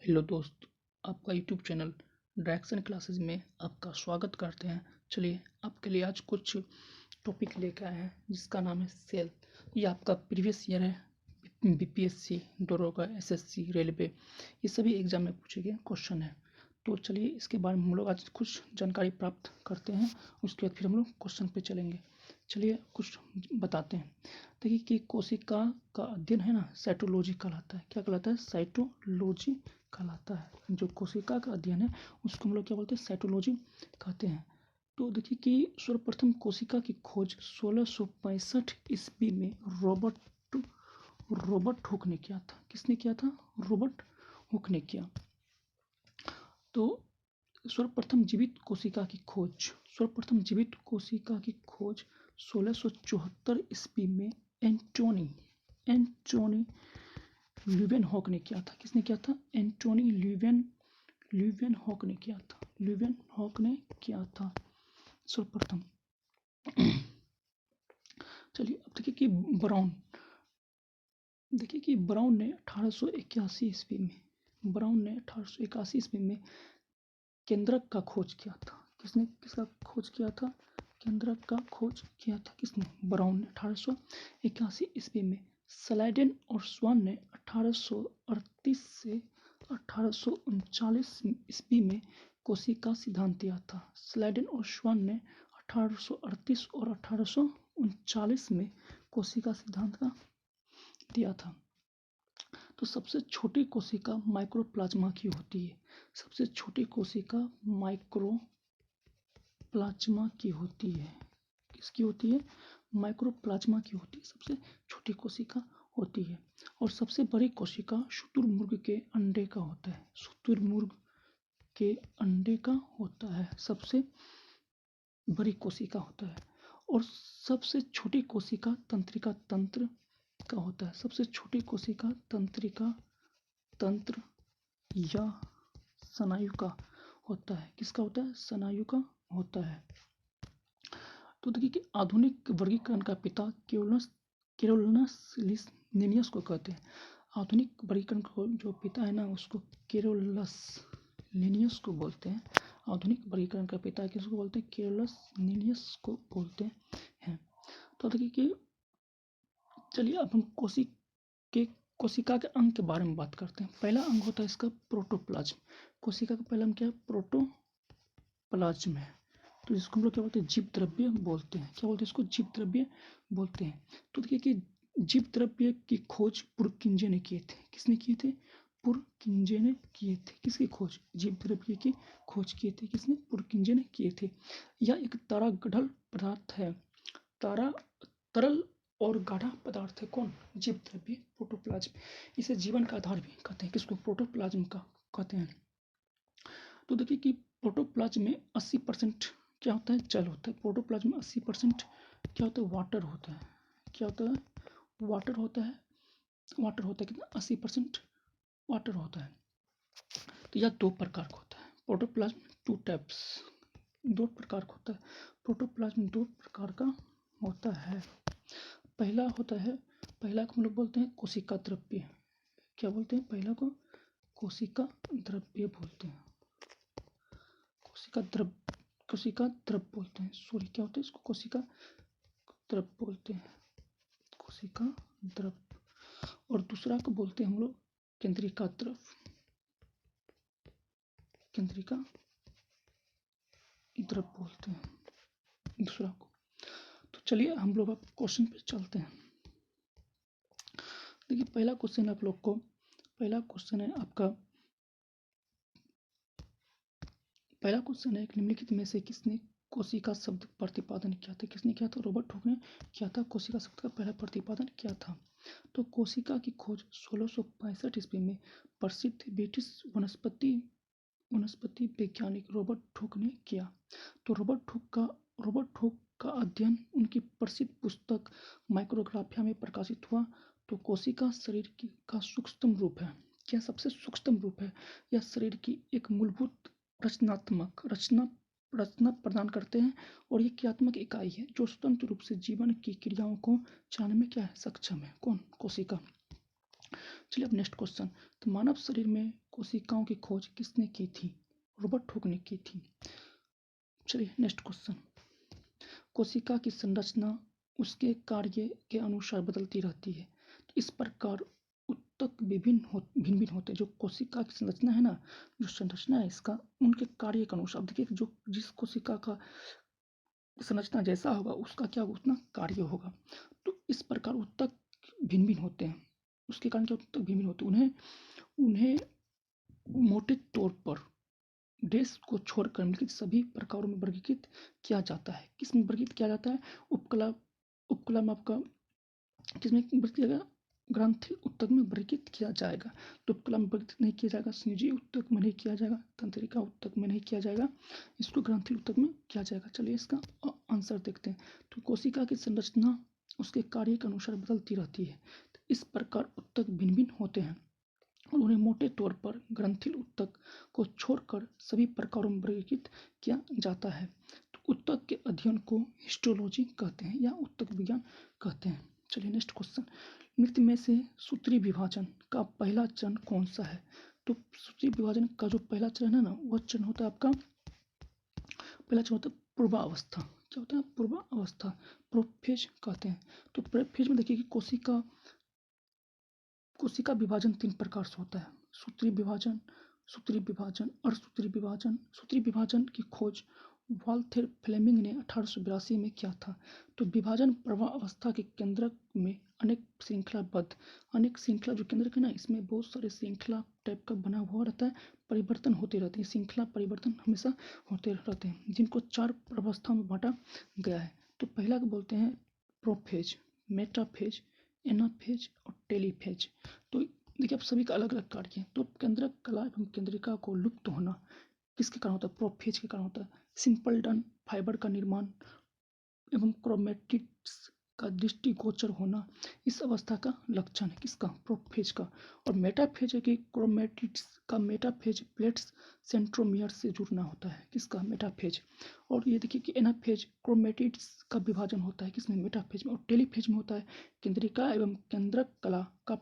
Hello दोस्त, आपका YouTube channel direction classes में आपका स्वागत करते हैं। चलिए आपके लिए आज कुछ टॉपिक लेकर आए हैं जिसका नाम है सेल। ये आपका प्रीवियस ईयर है, बीपीएससी, दरोगा, एसएससी, रेलवे, ये सभी एग्जाम में पूछे गए क्वेश्चन है। तो चलिए इसके बारे में हम लोग आज कुछ जानकारी प्राप्त करते हैं, उसके बाद फिर हम लोग क्वेश्चन पे चलेंगे। चलिए कुछ बताते हैं। देखिए कि कोशिका का अध्ययन है ना, साइटोलॉजी कहलाता है। क्या कहलाता है? साइटोलॉजी कहलाता है। जो कोशिका का अध्ययन है उसको हम लोग क्या बोलते हैं? साइटोलॉजी कहते हैं। तो देखिए कि सर्वप्रथम कोशिका की खोज 1665 ईस्वी में रॉबर्ट हुक ने किया था। किसने किया था? रॉबर्ट हुक ने किया। तो सर्वप्रथम जीवित कोशिका की खोज 1674 ईस्वी में एंटोनी ल्यूवेनहॉक ने किया था। किसने किया था? एंटोनी ल्यूवेनहॉक ने किया था सर्वप्रथम। चलिए अब देखिए कि ब्राउन ने 1881 ईस्वी में केंद्रक का खोज किया था। किसका खोज किया था? केंद्रक का खोज किया था किसने? ब्राउन ने 1881 ईस्वी में। स्लाइडेन और स्वान ने 1838 से 1839 ईस्वी में कोशिका सिद्धांत दिया था। स्लाइडेन और स्वान ने 1838 और 1839 में कोशिका सिद्धांत का दिया था। तो सबसे छोटी कोशिका माइक्रोप्लाज्मा की होती है। सबसे छोटी कोशिका माइक्रोप्लाज्मा की होती है। किसकी होती है? माइक्रोप्लाज्मा की होती है। सबसे छोटी कोशिका होती है। और सबसे बड़ी कोशिका शुतुरमुर्ग के अंडे का होता है। शुतुरमुर्ग के अंडे का होता है, सबसे बड़ी कोशिका होता है। और सबसे छोटी कोशिका तंत्रिका तंत्र का होता है। सबसे छोटी कोशिका तंत्रिका तंत्र या स्नायु का होता है। किसका होता है? स्नायु का होता है। तो देखिए कि आधुनिक वर्गीकरण का पिता कैरोलस लिनियस को कहते हैं। आधुनिक वर्गीकरण को जो पिता है ना, उसको कैरोलस लिनियस को बोलते हैं। आधुनिक वर्गीकरण का पिता किसको बोलते हैं? कैरोलस लिनियस को बोलते हैं। तो देखिए कि चलिए अब हम कोशिका के अंग के बारे में बात करते हैं। पहला अंग होता है इसका प्रोटोप्लाज्म। कोशिका का पहला अंग क्या है? प्रोटोप्लाज्म है। तो इसको हम लोग क्या बोलते हैं? जीव द्रव्य बोलते हैं। क्या बोलते हैं इसको? जीव द्रव्य बोलते हैं। तो देखिए कि जीव द्रव्य की खोज पुरकिंजे ने किए थे। किसने किए थे? पुरकिंजे ने किए थे। किसकी खोज? जीव द्रव्य की खोज किए थे। किसने? पुरकिंजे ने किए थे। यह एक तारा गढ़ल पदार्थ है। तरल और गाढ़ा पदार्थ है। कौन? जीव द्रव्य, प्रोटोप्लाज्म। इसे जीवन का आधार भी कहते हैं। किसको? प्रोटोप्लाज्म का कहते हैं। तो देखिए कि प्रोटोप्लाज्म में 80% क्या होता है? जल होता है। प्रोटोप्लाज्म में 80% क्या होता है? वाटर होता है। क्या होता है? वाटर होता है। कितना? 80% वाटर होता है। तो यह दो प्रकार का होता है। प्रोटोप्लाज्म दो प्रकार का होता है। प्रोटोप्लाज्म दो प्रकार का होता है। पहला को हम लोग बोलते हैं कोशिका द्रव्य। क्या बोलते हैं? पहला को कोशिका द्रव्य बोलते हैं। कोशिका द्रव बोलते हैं। सॉरी, क्या होता है इसको? कोशिका द्रव बोलते हैं। कोशिका द्रव। और दूसरा को बोलते हैं हम लोग केंद्रिका द्रव। केंद्रिका द्रव बोलते हैं दूसरा को। तो चलिए हम लोग अब क्वेश्चन पे चलते हैं। देखिए पहला क्वेश्चन है आपका। पहला क्वेश्चन है, निम्नलिखित में से किसने कोशिका शब्द प्रतिपादन किया था? किसने किया था? रॉबर्ट हुक ने किया था। कोशिका शब्द का पहला प्रतिपादन किया था। तो कोशिका की खोज 1665 ईस्वी में प्रसिद्ध ब्रिटिश वनस्पति वैज्ञानिक रॉबर्ट हुक ने किया। तो रॉबर्ट हुक का अध्ययन उनकी प्रसिद्ध पुस्तक माइक्रोग्राफिया में प्रकाशित हुआ। तो कोशिका शरीर का सूक्ष्मतम रूप है। क्या? सबसे सूक्ष्म रूप है। यह शरीर की एक मूलभूत रचना प्रदान करते हैं और ये क्रियात्मक इकाई है जो स्वतंत्र रूप से जीवन की क्रियाओं को जानने में क्या है? सक्षम है। कौन? कोशिका। चलिए अब नेक्स्ट क्वेश्चन। तो मानव शरीर में कोशिकाओं की खोज किसने की थी? रॉबर्ट हुक ने की थी। चलिए नेक्स्ट क्वेश्चन। कोशिका की संरचना उसके कार्य के अनुसार बदलती रहती है। तो इस प्रकार उत्तक भिन्न भिन्न होते हैं। जो कोशिका की संरचना है ना, जो संरचना है इसका, उनके कार्य के अनुसार देखिए, जो जिस कोशिका का संरचना जैसा होगा उसका क्या उतना कार्य होगा। तो इस प्रकार उत्तक भिन्न भिन्न होते हैं। उसके कारण क्या उत्तक भिन्न भिन्न होते हैं? उन्हें मोटे तौर पर देश को छोड़कर निम्नलिखित सभी प्रकारों में वर्गीकृत किया जाता है। किसमें वर्गीकृत किया जाता है? उपकला में आपका किसमें वर्गीकृत किया जाएगा? ग्रंथिल उत्तक में वर्गीकृत किया जाएगा। तो उपकला में वर्गीकृत नहीं किया जाएगा, संयोजी उत्तक में नहीं किया जाएगा, तंत्रिका उत्तक में नहीं किया जाएगा, इसको ग्रंथिल उत्तक में किया जाएगा। चलिए इसका आंसर देखते हैं। तो कोशिका की संरचना उसके कार्य के अनुसार बदलती रहती है। तो इस प्रकार उत्तक भिन्न भिन्न होते हैं और उन्हें मोटे तौर पर ग्रंथिल उत्तक को छोड़कर सभी प्रकारों में वर्गीकृत किया जाता है। तो उत्तक के अध्ययन को हिस्टोलॉजी कहते हैं या उत्तक विज्ञान कहते हैं। चलिए नेक्स्ट क्वेश्चन। नृत्य में से सूत्री विभाजन का पहला चरण कौन सा है? तो सूत्री विभाजन का जो पहला चरण है ना, वह चरण होता है आपका, पहला चरण होता है पूर्वावस्था। क्या होता है? पूर्वावस्था, प्रोफेज कहते हैं। तो प्रोफेज में देखिए कि कोशिका विभाजन 3 प्रकार से होता है। सूत्री विभाजन, अर्धसूत्री विभाजन। सूत्री विभाजन की खोज वाल्थेर फ्लेमिंग ने 1882 में किया था। तो विभाजन प्रवाहावस्था के केंद्रक में अनेक श्रृंखला जो केंद्रक है ना, इसमें बहुत सारे श्रृंखला टाइप का बना हुआ रहता है, परिवर्तन होते रहते हैं, श्रृंखला परिवर्तन हमेशा होते रहते हैं, जिनको 4 अवस्थाओं में बांटा गया है। तो पहला को बोलते हैं प्रोफेज, मेटाफेज, एनाफेज और टेलीफेज। तो देखिए, आप सभी का अलग अलग कार्य है। तो केंद्रक कला एवं केंद्रिका को लुप्त होना किसके कारण होता है? प्रोफेज के कारण होता है। सिंपल डन फाइबर का निर्माण एवं क्रोमेटिड्स का दृष्टिगोचर होना इस अवस्था का लक्षण है। किसका? प्रोफेज का। और मेटाफेज है कि क्रोमेटिड्स का मेटाफेज प्लेट्स सेंट्रोमियर से जुड़ना होता है। किसका? मेटाफेज। और ये देखिए कि एनाफेज क्रोमेटिड्स का विभाजन होता है किसमें? मेटाफेज में। और टेलीफेज में होता है केंद्रिका एवं केंद्रक कला का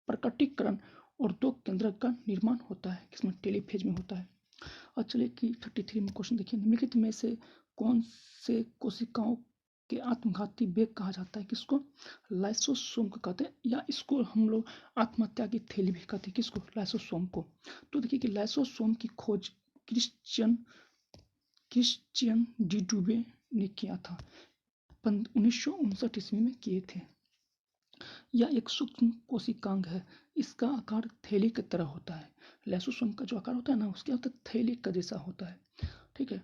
प्रकटीकरण और 2 केंद्रक का निर्माण होता है। किसमें? टेलीफेज में होता है। और चलिए कि 33 में क्वेश्चन देखिए, निम्नलिखित में से कौन से कोशिकाओं के आत्मघाती वेग कहा जाता है? किसको? लाइसोसोम को कहते हैं, या इसको हम लोग आत्महत्या की थैली भी कहते हैं। किसको? लाइसोसोम को। तो देखिए कि लाइसोसोम की खोज क्रिश्चियन डिडुबे ने किया था, 1959 ईस्वी में किए थे। यह एक सूक्ष्म कोशिकांग है। इसका आकार थैली की तरह होता है। लाइसोसोम का जो आकार होता है ना, उसके होता है थैली का जैसा होता है। ठीक है।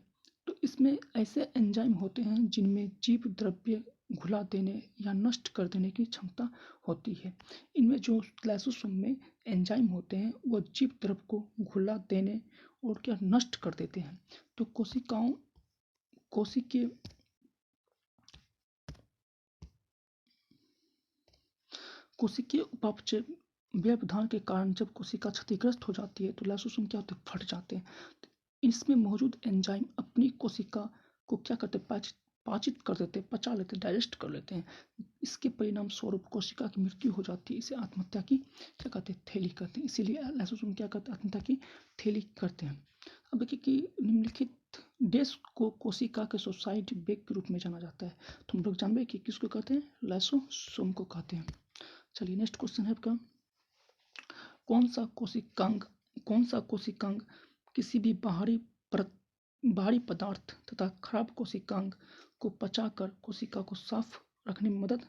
तो इसमें ऐसे एंजाइम होते हैं जिनमें जीव द्रव्य घुला देने या नष्ट कर देने की क्षमता होती है। इनमें जो लाइसोसोम में एंजाइम होते हैं वह जीव द्रव्य को घुला देने और क्या नष्ट कर देते हैं। तो कोशिकीय उपापचय व्यवधान के कारण जब कोशिका क्षतिग्रस्त हो जाती है तो लाइसोसोम क्या होते हैं? फट जाते हैं। तो इसमें मौजूद एंजाइम अपनी कोशिका को क्या करते हैं? पाचित कर देते हैं, पचा लेते हैं, डाइजेस्ट कर लेते हैं। इसके परिणाम स्वरूप कोशिका की मृत्यु हो जाती है। इसे आत्महत्या की क्या कहते हैं? थैली कहते हैं। इसीलिए लाइसोसोम क्या करते हैं? आत्महत्या की थैली करते हैं। अब देखिए कि निम्नलिखित देश को कोशिका के सुसाइड बेग के रूप में जाना जाता है। तो हम लोग जानबे कि किसको कहते हैं? लाइसोसोम को कहते हैं। चलिए नेक्स्ट क्वेश्चन है आपका, कौन सा कोशिकांग किसी भी बाहरी पदार्थ तथा खराब कोशिकांग को पचाकर कोशिका को साफ रखने में मदद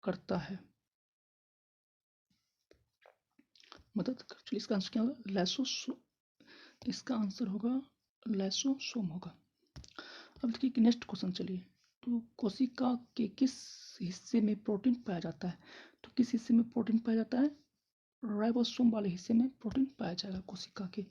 करता है? चलिए इसका आंसर क्या होगा? इसका आंसर होगा लाइसोसोम होगा। अब देखिए नेक्स्ट क्वेश्चन। चलिए, तो कोशिका के किस हिस्से में प्रोटीन पाया जाता है? तो किस हिस्से में प्रोटीन पाया जाता है? राइबोसोम वाले हिस्से में प्रोटीन पाया जाएगा कोशिका के।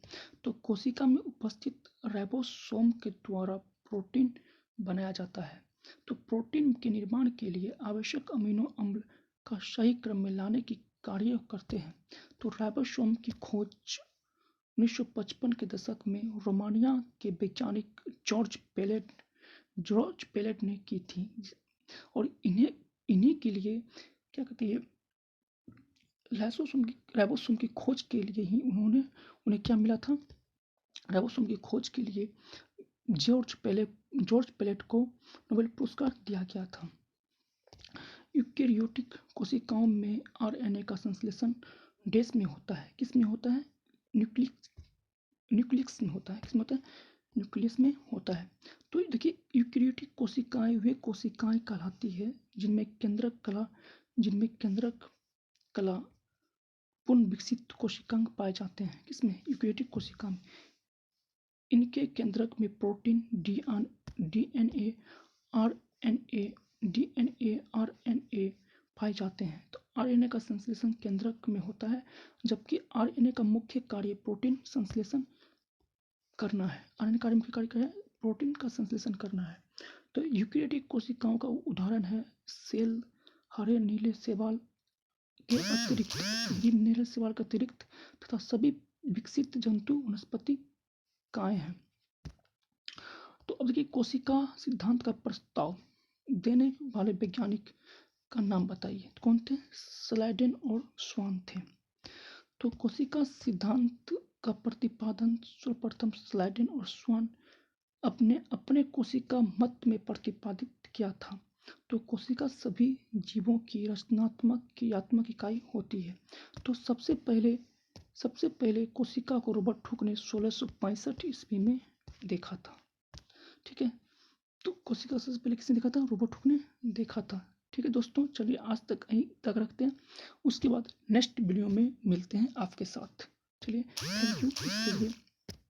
तो कोशिका में उपस्थित राइबोसोम के द्वारा प्रोटीन बनाया जाता है। तो प्रोटीन के निर्माण के लिए आवश्यक अमीनो अम्ल का सही क्रम में लाने की कार्य करते हैं। तो राइबोसोम की खोज 1955 के दशक में रोमानिया के वैज्ञानिक जॉर्ज पेलेट ने की थी। और इन्हीं के लिए क्या कहते हैं, राइबोसोम की खोज के लिए ही उन्हें क्या मिला था? राइबोसोम की खोज के लिए जॉर्ज पेलेट को नोबेल पुरस्कार दिया गया था। यूकेरियोटिक कोशिकाओं में आरएनए का संश्लेषण डैश में होता है। किस में होता है? न्यूक्लियस में होता है। किसमें होता है? न्यूक्लियस में होता है। तो देखिए, यूकेरियोटिक कोशिकाएं वे कोशिकाएं कहलाती है जिनमें केंद्रक कला पूर्ण विकसित कोशिकांग पाए जाते हैं। किसमें? यूकेरियोटिक कोशिका में। इनके केंद्रक में प्रोटीन, डीएनए, आरएनए पाए जाते हैं। तो आरएनए का संश्लेषण केंद्रक में होता है, जबकि आरएनए का मुख्य कार्य प्रोटीन संश्लेषण करना है। आरएनए का मुख्य कार्य क्या है? प्रोटीन का संश्लेषण करना है। तो यूकेरियोटिक कोशिकाओं का उदाहरण है सेल, हरे नीले शैवाल के अतिरिक्त तथा सभी विकसित जंतु वनस्पतिकाएं हैं। तो अब देखिए, कोशिका सिद्धांत का प्रस्ताव देने वाले वैज्ञानिक का नाम बताइए। कौन थे? स्लाइडेन और स्वान थे। तो कोशिका सिद्धांत का प्रतिपादन सर्वप्रथम स्लाइडेन और स्वान अपने कोशिका मत में प्रतिपादित किया था। तो कोशिका सभी जीवों की रचनात्मक क्रियात्मक इकाई होती है। तो सबसे पहले कोशिका को रॉबर्ट हुक ने 1665 ईस्वी में देखा था। ठीक है, तो कोशिका सबसे पहले किसने देखा था? रॉबर्ट हुक ने देखा था। ठीक है दोस्तों, चलिए आज तक यहीं तक रखते हैं। उसके बाद नेक्स्ट वीडियो में मिलते हैं आपके साथ। चलिए, थैंक यू इसके लिए।